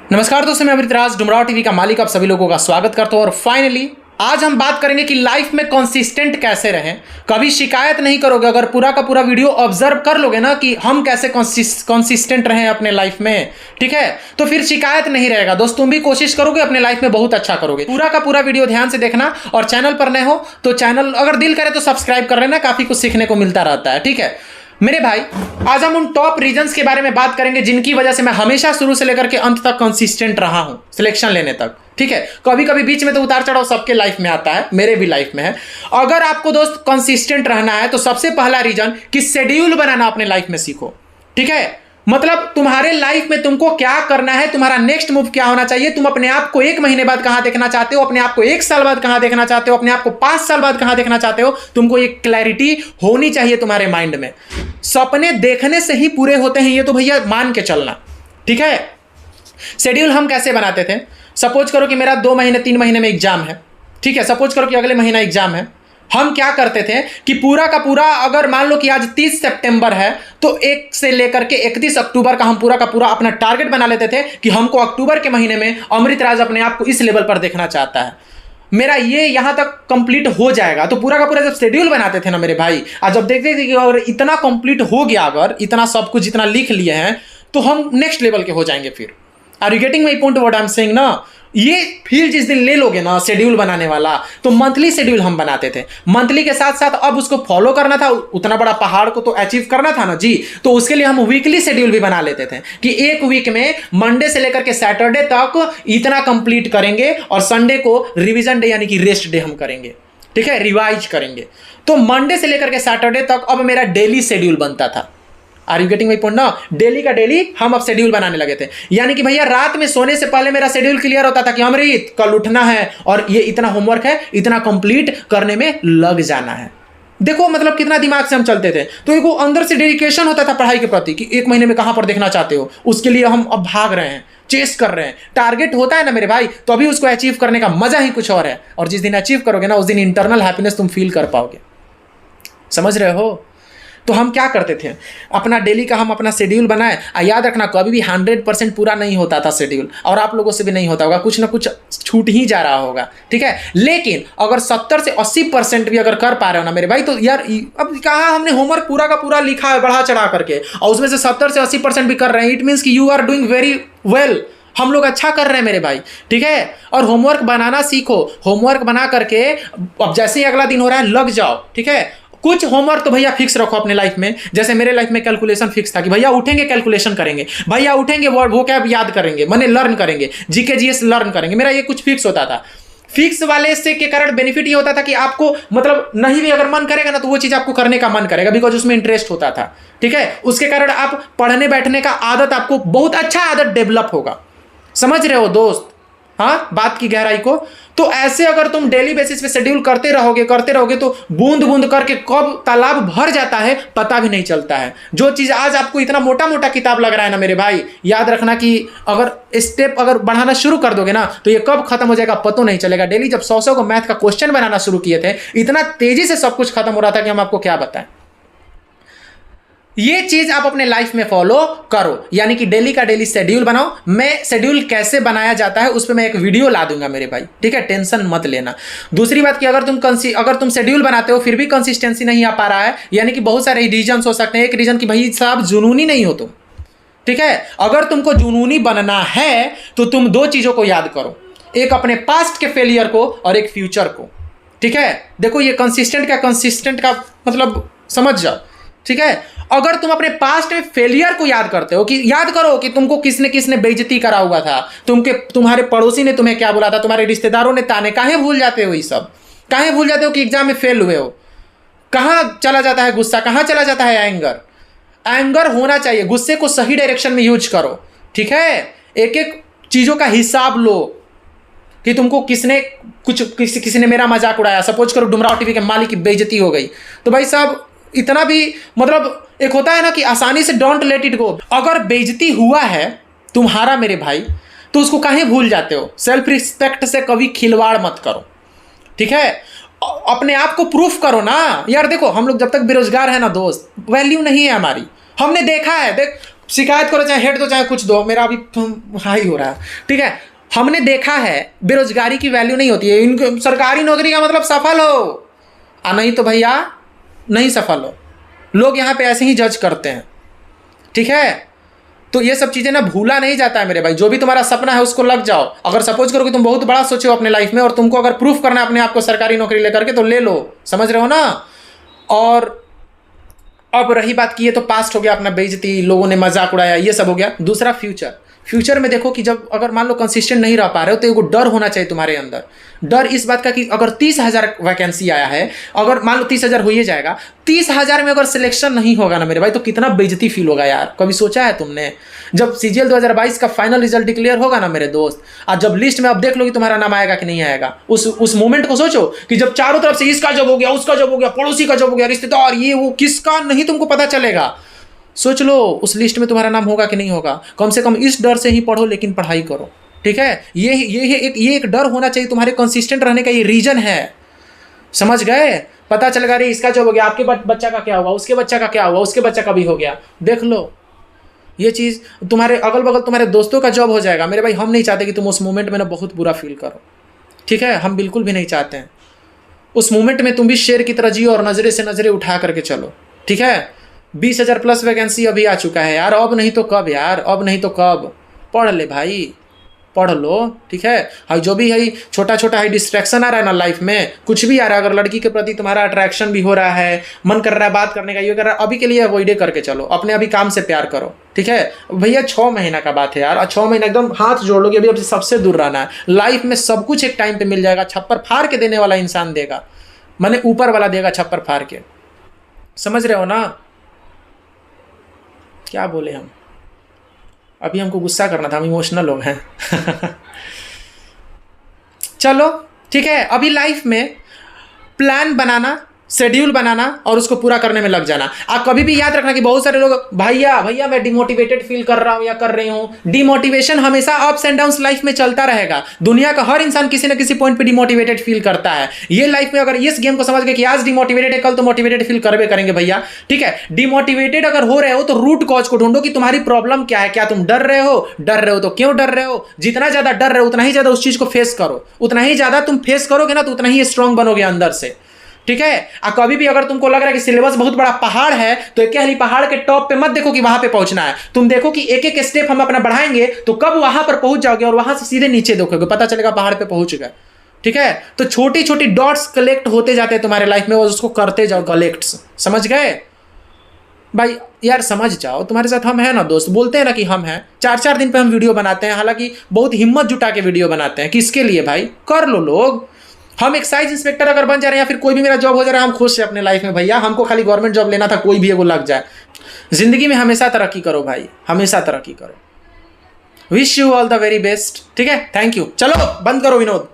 नमस्कार दोस्तों, मैं अमृतराज डुमराव टीवी का मालिक आप सभी लोगों का स्वागत करता हूं। और फाइनली आज हम बात करेंगे कि लाइफ में कंसिस्टेंट कैसे रहें। कभी शिकायत नहीं करोगे अगर पूरा का पूरा वीडियो ऑब्जर्व कर लोगे ना कि हम कैसे कंसिस्टेंट रहें अपने लाइफ में, ठीक है, तो फिर शिकायत नहीं रहेगा। दोस्त तुम भी कोशिश करोगे अपने लाइफ में बहुत अच्छा करोगे। पूरा का पूरा वीडियो ध्यान से देखना और चैनल पर नए हो तो चैनल अगर दिल करे तो सब्सक्राइब कर लेना, काफी कुछ सीखने को मिलता रहता है, ठीक है मेरे भाई। आज हम उन टॉप रीजंस के बारे में बात करेंगे जिनकी वजह से मैं हमेशा शुरू से लेकर के अंत तक कंसिस्टेंट रहा हूं सिलेक्शन लेने तक, ठीक है। कभी कभी बीच में तो उतार चढ़ाव सबके लाइफ में आता है, मेरे भी लाइफ में है। अगर आपको दोस्त कंसिस्टेंट रहना है तो सबसे पहला रीजन कि शेड्यूल बनाना अपने लाइफ में सीखो, ठीक है। मतलब तुम्हारे लाइफ में तुमको क्या करना है, तुम्हारा नेक्स्ट मूव क्या होना चाहिए, तुम अपने आप को 1 महीने बाद कहां देखना चाहते हो, अपने आप को 1 साल बाद कहां देखना चाहते हो, अपने आप को 5 साल बाद कहां देखना चाहते हो, तुमको ये क्लैरिटी होनी चाहिए तुम्हारे माइंड में। सपने देखने से ही पूरे होते हैं, ये तो भैया मान के चलना, ठीक है। शेड्यूल हम कैसे बनाते थे, सपोज करो कि मेरा 2 महीने 3 महीने में एग्जाम है, ठीक है। सपोज करो कि अगले महीना एग्जाम है। हम क्या करते थे कि पूरा का पूरा, अगर मान लो कि आज 30 सितंबर है तो 1 से लेकर के 31 अक्टूबर का हम पूरा का पूरा अपना टारगेट बना लेते थे कि हमको अक्टूबर के महीने में अमृतराज अपने आप को इस लेवल पर देखना चाहता है, मेरा ये यहां तक कंप्लीट हो जाएगा। तो पूरा का पूरा जब शेड्यूल बनाते थे ना मेरे भाई, आज जब देखते थे कि अगर इतना कंप्लीट हो गया, अगर इतना सब कुछ जितना लिख लिए हैं तो हम नेक्स्ट लेवल के हो जाएंगे। फिर are you getting my point what I am saying ना। ये फील जिस दिन ले लोगे ना शेड्यूल बनाने वाला, तो मंथली शेड्यूल हम बनाते थे। मंथली के साथ साथ अब उसको फॉलो करना था, उतना बड़ा पहाड़ को तो अचीव करना था ना जी, तो उसके लिए हम वीकली शेड्यूल भी बना लेते थे कि एक वीक में मंडे से लेकर के सैटरडे तक इतना कंप्लीट करेंगे और संडे को रिवीजन डे यानी कि रेस्ट डे हम करेंगे, ठीक है, रिवाइज करेंगे। तो मंडे से लेकर के सैटरडे तक अब मेरा डेली शेड्यूल बनता था। Are you getting my point ना। डेली का डेली हम अब शेड्यूल बनाने लगे थे, यानी कि भैया रात में सोने से पहले मेरा शेड्यूल क्लियर होता था कि अमृत कल उठना है और ये इतना होमवर्क है, इतना कंप्लीट करने में लग जाना है। देखो मतलब कितना दिमाग से हम चलते थे। तो एक वो अंदर से डेडिकेशन होता था पढ़ाई के प्रति कि 1 महीने में कहां पर देखना चाहते हो, उसके लिए हम अब भाग रहे हैं, चेस कर रहे हैं। टारगेट होता है ना मेरे भाई, तो अभी उसको अचीव करने का मजा ही कुछ और है। और जिस दिन अचीव करोगे ना उस दिन इंटरनल हैप्पीनेस तुम फील कर पाओगे, समझ रहे हो। तो हम क्या करते थे, अपना डेली का हम अपना शेड्यूल बनाए। याद रखना कभी भी 100% पूरा नहीं होता था शेड्यूल, और आप लोगों से भी नहीं होता होगा, कुछ ना कुछ छूट ही जा रहा होगा, ठीक है। लेकिन अगर 70 से 80% भी अगर कर पा रहे हो ना मेरे भाई, तो यार अब कहाँ हमने होमवर्क पूरा का पूरा लिखा है बढ़ा चढ़ा करके और उसमें से 70 से 80% भी कर रहे हैं, इट मीन्स कि you are doing very well. हम लोग अच्छा कर रहे हैं मेरे भाई, ठीक है। और होमवर्क बनाना सीखो, होमवर्क बना करके अब जैसे ही अगला दिन हो रहा है लग जाओ, ठीक है। कुछ होमवर्क तो भैया फिक्स रखो अपने लाइफ में। जैसे मेरे लाइफ में कैलकुलेशन फिक्स था कि भैया उठेंगे कैलकुलेशन करेंगे, भैया उठेंगे वो क्या याद करेंगे, मैंने लर्न करेंगे, जीके जीएस लर्न करेंगे। मेरा ये कुछ फिक्स होता था। फिक्स वाले से के कारण बेनिफिट ये होता था कि आपको मतलब नहीं भी अगर मन करेगा ना तो वो चीज आपको करने का मन करेगा, बिकॉज उसमें इंटरेस्ट होता था, ठीक है। उसके कारण आप पढ़ने बैठने का आदत, आपको बहुत अच्छा आदत डेवलप होगा। समझ रहे हो दोस्त, हाँ, बात की गहराई को। तो ऐसे अगर तुम डेली बेसिस पे शेड्यूल करते रहोगे तो बूंद बूंद करके कब तालाब भर जाता है पता भी नहीं चलता है। जो चीज आज आपको इतना मोटा मोटा किताब लग रहा है ना मेरे भाई, याद रखना कि अगर स्टेप अगर बढ़ाना शुरू कर दोगे ना तो ये कब खत्म हो जाएगा पता नहीं चलेगा। डेली जब 100 को मैथ का क्वेश्चन बनाना शुरू किए थे, इतना तेजी से सब कुछ खत्म हो रहा था कि हम आपको क्या बताएं। ये चीज आप अपने लाइफ में फॉलो करो, यानी कि डेली का डेली शेड्यूल बनाओ। मैं शेड्यूल कैसे बनाया जाता है उस पर मैं एक वीडियो ला दूंगा मेरे भाई, ठीक है, टेंशन मत लेना। दूसरी बात कि अगर तुम शेड्यूल बनाते हो फिर भी कंसिस्टेंसी नहीं आ पा रहा है, यानी कि बहुत सारे रीजन हो सकते हैं। एक रीजन कि भाई साहब जुनूनी नहीं हो तुम, ठीक है। अगर तुमको जुनूनी बनना है तो तुम 2 चीजों को याद करो, एक अपने पास्ट के फेलियर को और एक फ्यूचर को, ठीक है। देखो ये कंसिस्टेंट का मतलब समझ जाओ, ठीक है। अगर तुम अपने पास्ट में फेलियर को याद करते हो, कि याद करो कि तुमको किसने किसने बेइज्जती करा हुआ था, तुम्हारे पड़ोसी ने तुम्हें क्या बोला था, तुम्हारे रिश्तेदारों ने ताने, काहे भूल जाते हो ये सब, काहे भूल जाते हो कि एग्जाम में फेल हुए हो। कहाँ चला जाता है गुस्सा, कहाँ चला जाता है एंगर होना चाहिए। गुस्से को सही डायरेक्शन में यूज करो, ठीक है। एक एक चीजों का हिसाब लो कि तुमको किसी ने मेरा मजाक उड़ाया, सपोज करो डुमराव टीवी के मालिक की बेइज्जती हो गई, तो भाई साहब इतना भी मतलब एक होता है ना कि आसानी से डोंट लेट इट गो। अगर बेइज्जती हुआ है तुम्हारा मेरे भाई तो उसको काहे भूल जाते हो। सेल्फ रिस्पेक्ट से कभी खिलवाड़ मत करो, ठीक है। अपने आप को प्रूफ करो ना यार। देखो हम लोग जब तक बेरोजगार है ना दोस्त, वैल्यू नहीं है हमारी। हमने देखा है, देख शिकायत करो, चाहे हेड दो, चाहे कुछ दो, मेरा अभी हाई हो रहा है, ठीक है। हमने देखा है बेरोजगारी की वैल्यू नहीं होती है, इनको सरकारी नौकरी का मतलब सफल हो, नहीं तो भैया नहीं सफल हो। लोग यहाँ पे ऐसे ही जज करते हैं, ठीक है। तो ये सब चीज़ें ना भूला नहीं जाता है मेरे भाई। जो भी तुम्हारा सपना है उसको लग जाओ। अगर सपोज करो कि तुम बहुत बड़ा सोचो अपने लाइफ में और तुमको अगर प्रूफ करना है अपने आप को सरकारी नौकरी लेकर के, तो ले लो, समझ रहे हो ना। और अब रही बात की ये तो पास्ट हो गया अपना, बेइज्जती, लोगों ने मजाक उड़ाया, ये सब हो गया। दूसरा फ्यूचर में देखो कि जब अगर मान लो कंसिस्टेंट नहीं रह पा रहे हो तो एगो डर होना चाहिए तुम्हारे अंदर। डर इस बात का कि अगर 30,000 वैकेंसी आया है, अगर मान लो 30,000 हो ही जाएगा, 30,000 में अगर सिलेक्शन नहीं होगा ना मेरे भाई, तो कितना बेइज्जती फील होगा यार। कभी सोचा है तुमने? जब CGL 2022 का फाइनल रिजल्ट डिक्लेयर होगा ना मेरे दोस्त, और जब लिस्ट में अब देख लो कि तुम्हारा नाम आएगा कि नहीं आएगा, उस मोमेंट को सोचो कि जब चारों तरफ से इसका जॉब हो गया, उसका जॉब हो गया, पड़ोसी का जॉब हो गया, रिश्तेदार, ये वो, किसका नहीं तुमको पता चलेगा। सोच लो उस लिस्ट में तुम्हारा नाम होगा कि नहीं होगा। कम से कम इस डर से ही पढ़ो, लेकिन पढ़ाई करो, ठीक है। ये एक डर होना चाहिए तुम्हारे कंसिस्टेंट रहने का, ये रीजन है, समझ गए। पता चलेगा अरे इसका जॉब हो गया, आपके बच्चा का क्या हुआ, उसके बच्चा का क्या हुआ, उसके बच्चा का भी हो गया, देख लो। ये चीज़ तुम्हारे अगल बगल तुम्हारे दोस्तों का जॉब हो जाएगा मेरे भाई। हम नहीं चाहते कि तुम उस मोमेंट में ना बहुत बुरा फील करो, ठीक है। हम बिल्कुल भी नहीं चाहते हैं। उस मोमेंट में तुम भी शेर की तरह जियो और नज़रे से नज़रें उठा करके चलो, ठीक है। 20,000 प्लस वैकेंसी अभी आ चुका है यार, अब नहीं तो कब यार, अब नहीं तो कब। पढ़ ले भाई, पढ़ लो, ठीक है। हाँ, जो भी है छोटा छोटा है डिस्ट्रैक्शन आ रहा है ना लाइफ में, कुछ भी आ रहा है, अगर लड़की के प्रति तुम्हारा अट्रैक्शन भी हो रहा है, मन कर रहा है बात करने का, ये कर रहा है, अभी के लिए अवॉइड करके चलो, अपने अभी काम से प्यार करो, ठीक है भैया। 6 महीना का बात है यार, 6 महीना एकदम हाथ जोड़ लोगे, अभी सबसे दूर रहना है। लाइफ में सब कुछ एक टाइम पे मिल जाएगा, छप्पर फाड़ के देने वाला इंसान देगा, माने ऊपर वाला देगा छप्पर फाड़ के, समझ रहे हो ना। क्या बोले हम, अभी हमको गुस्सा करना था, हम इमोशनल लोग हैं। चलो ठीक है, अभी लाइफ में प्लान बनाना, शेड्यूल बनाना और उसको पूरा करने में लग जाना। आप कभी भी याद रखना कि बहुत सारे लोग भैया मैं डिमोटिवेटेड फील कर रहा हूँ या कर रही हूँ। डिमोटिवेशन हमेशा अप्स एंड डाउन्स लाइफ में चलता रहेगा। दुनिया का हर इंसान किसी न किसी पॉइंट पे डिमोटिवेटेड फील करता है। ये लाइफ में अगर इस गेम को समझ गए कि आज डिमोटिवेटेड है, कल तो मोटिवेटेड फील करबे करेंगे भैया, ठीक है। डिमोटिवेटेड अगर हो रहे हो तो रूट कॉज को ढूंढो कि तुम्हारी प्रॉब्लम क्या है। क्या तुम डर रहे हो तो क्यों डर रहे हो? जितना ज्यादा डर रहे हो उतना ही ज्यादा उस चीज को फेस करो, उतना ही ज्यादा तुम फेस करोगे ना तो उतना ही स्ट्रांग बनोगे अंदर से, ठीक है। कभी भी अगर तुमको लग रहा है कि सिलेबस बहुत बड़ा पहाड़ है तो एक ही पहाड़ के टॉप पे मत देखो कि वहां पे पहुंचना है। तुम देखो कि एक एक स्टेप हम अपना बढ़ाएंगे तो कब वहां पर पहुंच जाओगे और वहां से सीधे नीचे देखोगे, पता चलेगा पहाड़ पे पहुंच गए, ठीक है। तो छोटी छोटी डॉट्स कलेक्ट होते जाते हैं तुम्हारे लाइफ में और उसको करते जाओ कलेक्ट, समझ गए भाई। यार समझ जाओ, तुम्हारे साथ हम हैं ना दोस्त, बोलते हैं ना कि हम हैं। 4-4 दिन पे हम वीडियो बनाते हैं, हालांकि बहुत हिम्मत जुटा के वीडियो बनाते हैं। किसके लिए भाई? कर लो लोग। हम एक्साइज इंस्पेक्टर अगर बन जा रहे हैं या फिर कोई भी मेरा जॉब हो जा रहा है, हम खुश हैं अपने लाइफ में भैया। हमको खाली गवर्नमेंट जॉब लेना था, कोई भी एगो लग जाए। जिंदगी में हमेशा तरक्की करो भाई, हमेशा तरक्की करो। Wish you all the very best, ठीक है। Thank you. चलो बंद करो विनोद।